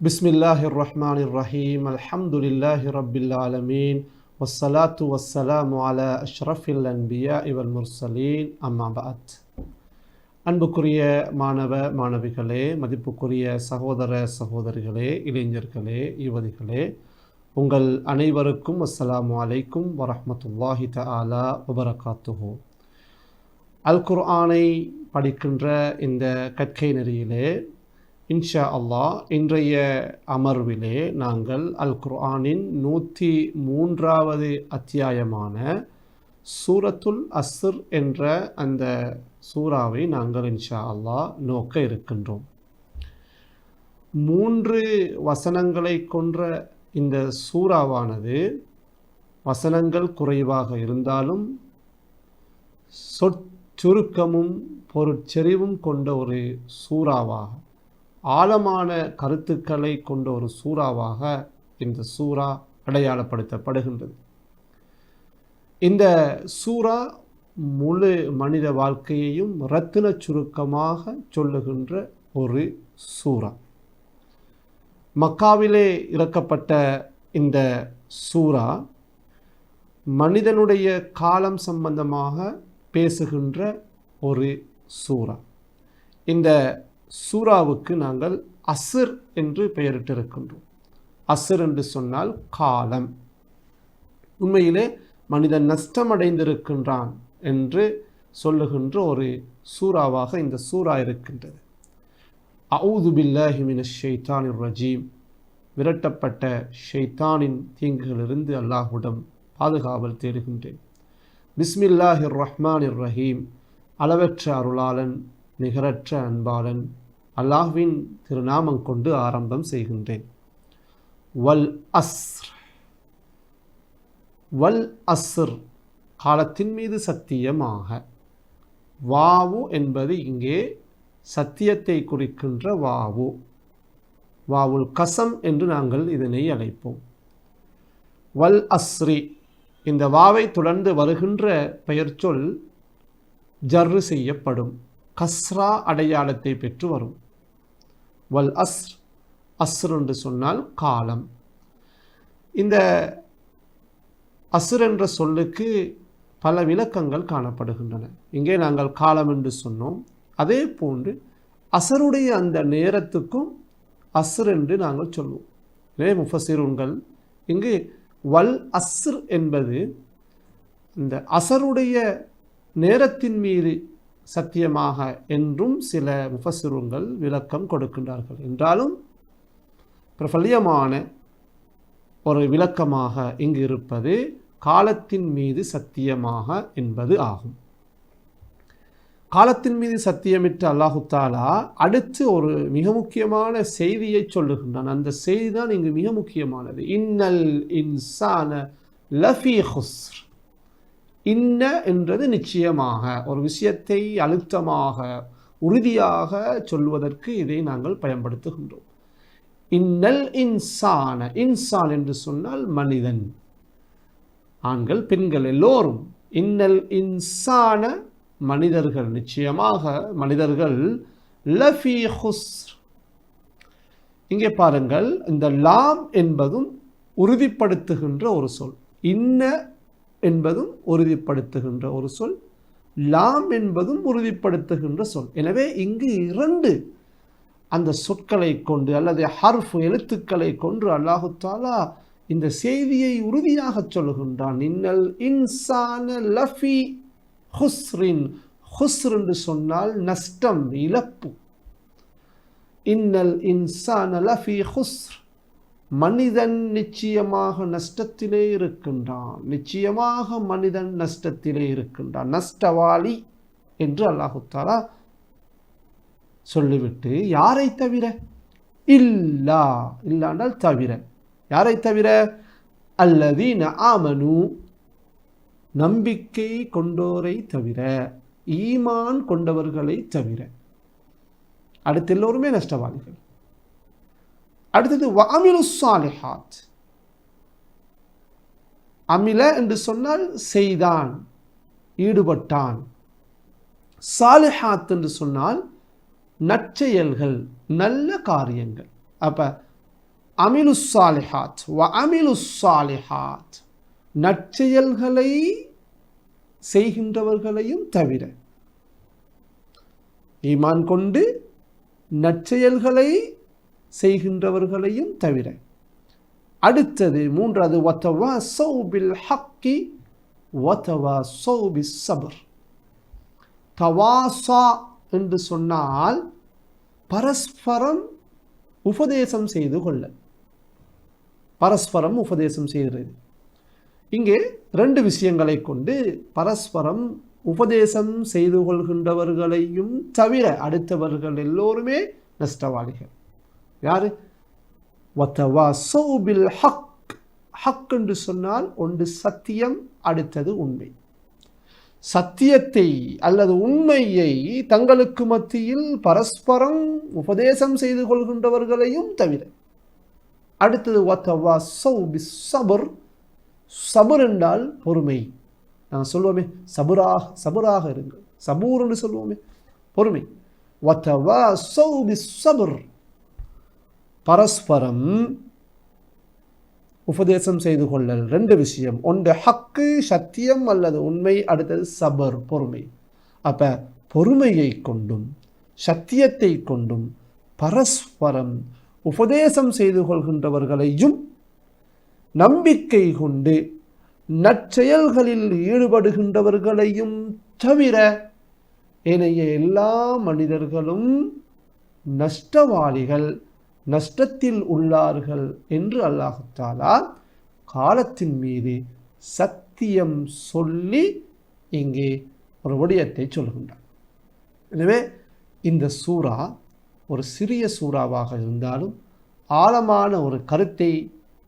பிஸ்மில்லாஹிர் ரஹ்மானிர் ரஹீம் அல்ஹம்துலில்லாஹி ரப்பில் ஆலமீன் வஸ்ஸலாத்து வஸ்ஸலாமு அலா அஷ்ரஃபில் அன்பியா வல் முர்சலீன் அம்மா பஅத். அன்புக்குரிய மாணவ மாணவிகளே, மதிப்புக்குரிய சகோதர சகோதரிகளே, இளைஞர்களே, யுவதிகளே, உங்கள் அனைவருக்கும் அஸ்ஸலாமு அலைக்கும் வரஹ்மத்துல்லாஹி தஆலா வபரகாத்துஹு. அல் குர்ஆனை படிக்கின்ற இந்த கற்கை நெறியிலே இன்ஷா அல்லாஹ் இன்றைய அமர்விலே நாங்கள் அல் குர்ஆனின் 103வது அத்தியாயமான சூரத்துல் அஸ்ர் என்ற அந்த சூறாவை நாங்கள் இன்ஷா அல்லாஹ் நோக்க இருக்கின்றோம். 3 வசனங்களை கொன்ற இந்த சூறாவானது வசனங்கள் குறைவாக இருந்தாலும் சொற்சுருக்கமும் பொருட்செறிவும் கொண்ட ஒரு சூறாவாக, ஆழமான கருத்துக்களை கொண்ட ஒரு சூறாவாக இந்த சூறா அடையாளப்படுத்தப்படுகின்றது. இந்த சூறா முழு மனித வாழ்க்கையையும் இரத்தின சுருக்கமாக சொல்லுகின்ற ஒரு சூறா. மக்காவிலே இறக்கப்பட்ட இந்த சூறா மனிதனுடைய காலம் சம்பந்தமாக பேசுகின்ற ஒரு சூறா. இந்த சூறாவுக்கு நாங்கள் அஸ்ர் என்று பெயரிட்டிருக்கின்றோம். அஸ்ர் என்று சொன்னால் காலம். உண்மையிலே மனிதன் நஷ்டமடைந்திருக்கின்றான் என்று சொல்லுகின்ற ஒரு சூறாவாக இந்த சூறா இருக்கின்றது. அஊது பில்லாஹி மினஷ் ஷைத்தானிர் ரஜீம், விரட்டப்பட்ட ஷைத்தானின் தீங்குகளிலிருந்து அல்லாஹ்விடம் பாதுகாவல் தேடுகின்றேன். பிஸ்மில்லாஹிர் ரஹ்மானிர் ரஹீம், அளவற்ற அருளாளன் நிகரற்ற அன்பாளன் அல்லாஹ்வின் திருநாமம் கொண்டு ஆரம்பம் செய்கின்றேன். வல் அஸ்ர், வல் அஸ்ர் காலத்தின் மீது சத்தியமாக. வாவு என்பது இங்கே சத்தியத்தை குறிக்கின்ற வாவு, வாவுல் கசம் என்று நாங்கள் இதனை அழைப்போம். வல் அஸ்ரி, இந்த வாவை தொடர்ந்து வருகின்ற பெயர் சொல் ஜர்ரு செய்யப்படும், கஸ்ரா அடையாளத்தை பெற்று வரும். வல் அஸ்ர், அஸ்ர் என்று சொன்னால் காலம். இந்த அஸ்ர் என்ற சொல்லுக்கு பல விளக்கங்கள் காணப்படுகின்றன. இங்கே நாங்கள் காலம் என்று சொன்னோம். அதே போன்று அசருடைய அந்த நேரத்துக்கும் அஸ்ர் என்று நாங்கள் சொல்லுவோம். எனவே முஃபஸிருன்கள் இங்கு வல் அஸ்ர் என்பது இந்த அசருடைய நேரத்தின் மீது சத்தியமாக என்றும் சில முஃபஸிருன்கள் விளக்கம் கொடுக்கின்றார்கள். என்றாலும் பிரபல்யமான ஒரு விளக்கமாக இங்கு இருப்பது காலத்தின் மீது சத்தியமாக என்பது ஆகும். காலத்தின் மீது சத்தியமிட்ட அல்லாஹு தாலா அடுத்து ஒரு மிக முக்கியமான செய்தியை சொல்லுகின்றான். அந்த செய்தி தான் இங்கு மிக முக்கியமானது. இன்னல் இன்சான லஃபீ ஹுஸ்ர். இன்ன என்றது நிச்சயமாக, ஒரு விஷயத்தை அழுத்தமாக உறுதியாக சொல்வதற்கு இதை நாங்கள் பயன்படுத்துகின்றோம். இன்னல் இன்சான, இன்சான் என்று சொன்னால் மனிதன், ஆண்கள் பெண்கள் எல்லோரும். இன்னல் இன்சான மனிதர்கள், நிச்சயமாக மனிதர்கள் லஃபீ ஹுஸ்ர். இங்கே பாருங்கள், இந்த லாம் என்பதும் உறுதிப்படுத்துகின்ற ஒரு சொல், இன்ன என்பதும் உறுதிப்படுத்துகின்ற ஒரு சொல், லாம் என்பதும் உறுதிப்படுத்துகின்ற சொல். எனவே இங்கு 2 அந்த சொற்களை கொண்டு அல்லது ஹர்ஃப் எழுத்துக்களை கொண்டு அல்லாஹு தாலா இந்த செய்தியை உறுதியாக சொல்லுகின்றான். இன்னல் இன்சான லஃபி ஹுஸ்ரின். ஹுஸ்ர் என்று சொன்னால் நஷ்டம், இழப்பு. இன்னல் இன்சான லஃபி ஹுஸ்ர், மனிதன் நிச்சயமாக நஷ்டத்திலே இருக்கின்றான், நிச்சயமாக மனிதன் நஷ்டத்திலே இருக்கின்றான், நஷ்டவாளி என்று அல்லாஹு தஆலா சொல்லிவிட்டு, யாரை தவிர, இல்லா, இல்லாண்டால் தவிர, யாரை தவிர, அல்லதீன ஆமனு, நம்பிக்கை கொண்டோரை தவிர, ஈமான் கொண்டவர்களை தவிர. அடுத்து எல்லோருமே நஷ்டவாளிகள். அடுத்தது வஅமிலு ஸாலிஹாத். அமில என்று சொன்னால் செய்தான், ஈடுபட்டான். சாலிஹாத் என்று சொன்னால் நற்செயல்கள், நல்ல காரியங்கள். அப்போ அமிலுஸ் சாலிஹாத் வ அமிலுஸ் சாலிஹாத், நற்செயல்களை செய்கின்றவர்களையும் தவிர. ஈமான் கொண்டு நற்செயல்களை செய்கின்றவர்களையும் தவிர. அடுத்தது மூன்றாவது வதவாஸௌ பில் ஹக்கி வதவாஸௌ பிஸ் ஸப்ர். தவாஸா என்று சொன்னால் பரஸ்பரம் உபதேசம் செய்து கொள்ள, பரஸ்பரம் உபதேசம் செய்கிறது. இங்கே ரெண்டு விஷயங்களை கொண்டு பரஸ்பரம் உபதேசம் செய்து கொள்கின்றவர்களையும் தவிர அடுத்தவர்கள் எல்லோருமே நஷ்டவாளிகள். யாரு? வதவாஸௌ பில் ஹக். ஹக் என்று சொன்னால் ஒன்று சத்தியம், அடுத்தது உண்மை. சத்தியத்தை அல்லது உண்மையை தங்களுக்கு மத்தியில் பரஸ்பரம் உபதேசம் செய்து கொள்கின்றவர்களையும் தவிர. அடுத்தது வதவாஸௌ பிஸ் ஸப்ர். சபர் என்றால் பொறுமை. நாங்கள் சொல்லுவோமே சபுராக இருங்கள், சபூர் என்று சொல்லுவோமே, பொறுமை. வதவாஸௌ பிஸ் ஸப்ர், பரஸ்பரம் உபதேசம் செய்து கொள்ளல். ரெண்டு விஷயம், ஒன்று ஹக்கு சத்தியம் அல்லது உண்மை, அடுத்தது சபர் பொறுமை. அப்ப பொறுமையை கொண்டும் சத்தியத்தை கொண்டும் பரஸ்பரம் உபதேசம் செய்து கொள்கின்றவர்களையும் நம்பிக்கை கொண்டு நற்செயல்களில் ஈடுபடுகின்றவர்களையும் தவிர ஏனைய எல்லா மனிதர்களும் நஷ்டவாளிகள், நஷ்டத்தில் உள்ளார்கள் என்று அல்லாஹ் தஆலா காலத்தின் மீது சத்தியம் சொல்லி இங்கே ஒரு விடயத்தை சொல்கின்றார். எனவே இந்த சூரா ஒரு சிறிய சூறாவாக இருந்தாலும் ஆழமான ஒரு கருத்தை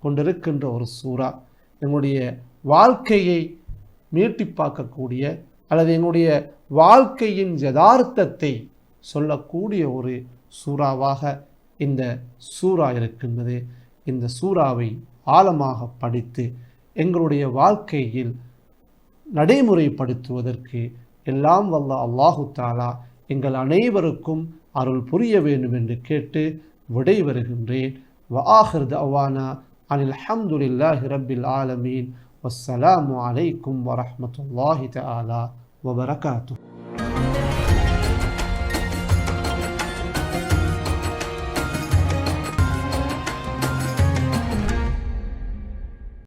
கொண்டிருக்கின்ற ஒரு சூறா. எங்களுடைய வாழ்க்கையை மீட்டி பார்க்கக்கூடிய அல்லது எங்களுடைய வாழ்க்கையின் யதார்த்தத்தை சொல்லக்கூடிய ஒரு சூறாவாக இந்த சூறா இருக்கின்றது. இந்த சூறாவை ஆழமாக படித்து எங்களுடைய வாழ்க்கையில் நடைமுறைப்படுத்துவதற்கு எல்லாம் வல்ல அல்லாஹு தஆலா எங்கள் அனைவருக்கும் அருள் புரிய வேண்டும் என்று கேட்டு விடைபெறுகின்றேன். வஆகிர் தஅவானா அனில் ஹம்துலில்லாஹி ரப்பில் ஆலமீன். வஸ்ஸலாமு அலைக்கும் வரஹ்மத்துல்லாஹி தஆலா வபரகாத்துஹு.